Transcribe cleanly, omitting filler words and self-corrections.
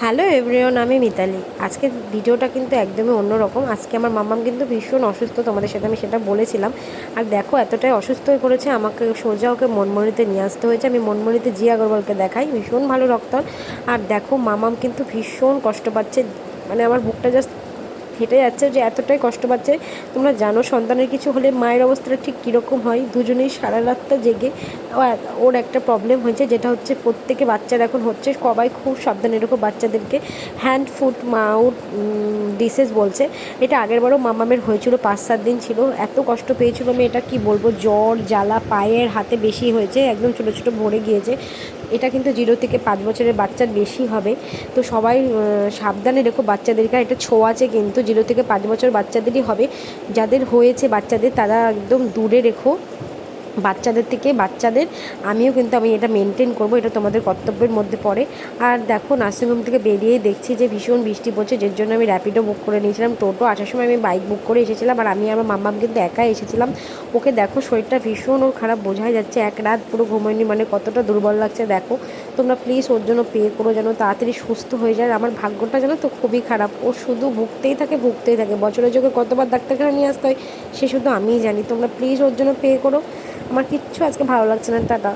Hello everyone, আমি মিতালি। আজকের ভিডিওটা কিন্তু একদমই অন্যরকম। আজকে আমার মাম্মাম কিন্তু ভীষণ অসুস্থ, তোমাদের সাথে আমি সেটা বলেছিলাম। আর দেখো এতটাই অসুস্থ হয়ে পড়েছে, আমাকে সোজা ওকে মনমনিতে নিয়ে আসতে হয়েছে। আমি মনমনিতে জি আগরওয়ালকে দেখাই, ভীষণ ভালো ডক্টর। আর দেখো মাম্মাম কিন্তু ভীষণ কষ্ট পাচ্ছে, মানে আমার বুকটা জাস্ট হেঁটে যাচ্ছে যে এতটাই কষ্ট পাচ্ছে। তোমরা জানো সন্তানের কিছু হলে মায়ের অবস্থাটা ঠিক কীরকম হয়। দুজনেই সারা রাতটা জেগে ওর একটা প্রবলেম হয়েছে, যেটা হচ্ছে প্রত্যেকে বাচ্চার এখন হচ্ছে, সবাই খুব সাবধানে রেখো বাচ্চাদেরকে। হ্যান্ড ফুট মাউথ ডিসিজ বলছে। এটা আগেরবারও মামামের হয়েছিল, 5-7 দিন ছিল, এত কষ্ট পেয়েছিল আমি এটা কি বলবো। জ্বর জ্বালা পায়ের হাতে বেশি হয়েছে, একদম ছোটো ছোটো ভরে গিয়েছে। এটা কিন্তু 0 থেকে 5 বছরের বাচ্চার বেশি হবে। তো সবাই সাবধানে রেখো বাচ্চাদেরকে। এটা ছোঁয়াচে কিন্তু 0 থেকে 5 বছর বাচ্চাদেরই হবে। যাদের হয়েছে বাচ্চাদের তারা একদম দূরে রেখো বাচ্চাদের থেকে। আমিও কিন্তু আমি এটা মেনটেন করব, এটা তোমাদের কর্তব্যের মধ্যে পড়ে। আর দেখো নার্সিংহোম থেকে বেরিয়েই দেখছি যে ভীষণ বৃষ্টি পড়ছে, যার জন্য আমি র্যাপিডো বুক করে নিয়েছিলাম, টোটো। আসার সময় আমি বাইক বুক করে এসেছিলাম, আর আমি আমার মাম্মাম কিন্তু একাই এসেছিলাম। ওকে দেখো শরীরটা ভীষণ ওর খারাপ, বোঝাই যাচ্ছে এক রাত পুরো ঘুমোয়নি, মানে কতটা দুর্বল লাগছে দেখো। তোমরা প্লিজ ওর জন্য পে করো যেন তাড়াতাড়ি সুস্থ হয়ে যায়। আমার ভাগ্যটা যেন তো খুবই খারাপ, ও শুধু ভুগতেই থাকে ভুগতেই থাকে। বছরের যোগে কতবার ডাক্তারখানা নিয়ে আসতে হয় সে শুধু আমিই জানি। তোমরা প্লিজ ওর জন্য পে করো। আমার কিচ্ছু আজকে ভালো লাগছে না। টাটা।